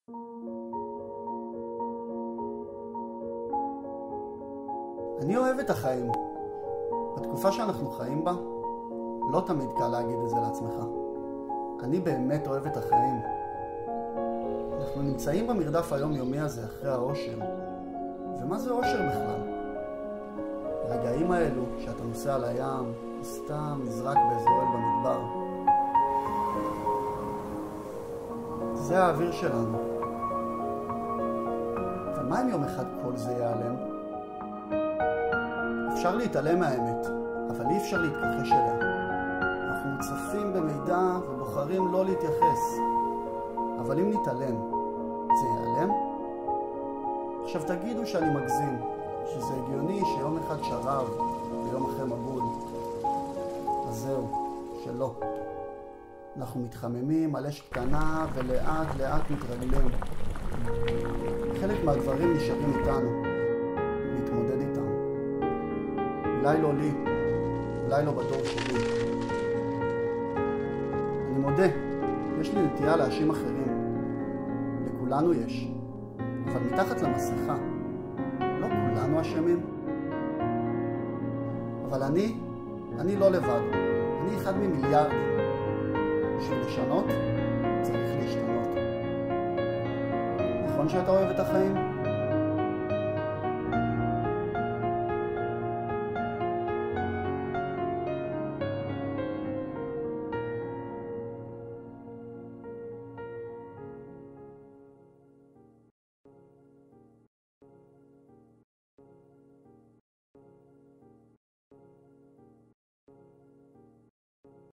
אני אוהב את החיים. בתקופה שאנחנו חיים בה, לא תמיד קל להגיד את זה לעצמך. אני באמת אוהב את החיים. אנחנו נמצאים במרדף היומיומי הזה אחרי האושר. ומה זה אושר בכלל? הרגעים האלו שאתה נוסע על הים, סתם נזרק באיזה אוהל במדבר. זה האוויר שלנו. ומה אם יום אחד כל זה ייעלם? אפשר להתעלם מהאמת, אבל אי אפשר להתכחש אליה. אנחנו מוצפים במידע ובוחרים לא להתייחס. אבל אם נתעלם, זה ייעלם? עכשיו תגידו שאני מגזים, שזה הגיוני שיום אחד שרב ויום אחרי מבול. אז זהו, שלא. אנחנו מתחממים על אש קטנה ולאט לאט מתרגלים. חלק מהדברים נשארים איתנו, להתמודד איתם. אולי לא לי, אולי לא בדור שלי. אני מודה, יש לי נטייה להאשים אחרים. לכולנו יש. אבל מתחת למסכה, לא כולנו אשמים. אבל אני לא לבד. אני אחד ממיליארדים. בשביל לשנות, צריך להשתנות. נכון שאתה אוהב את החיים?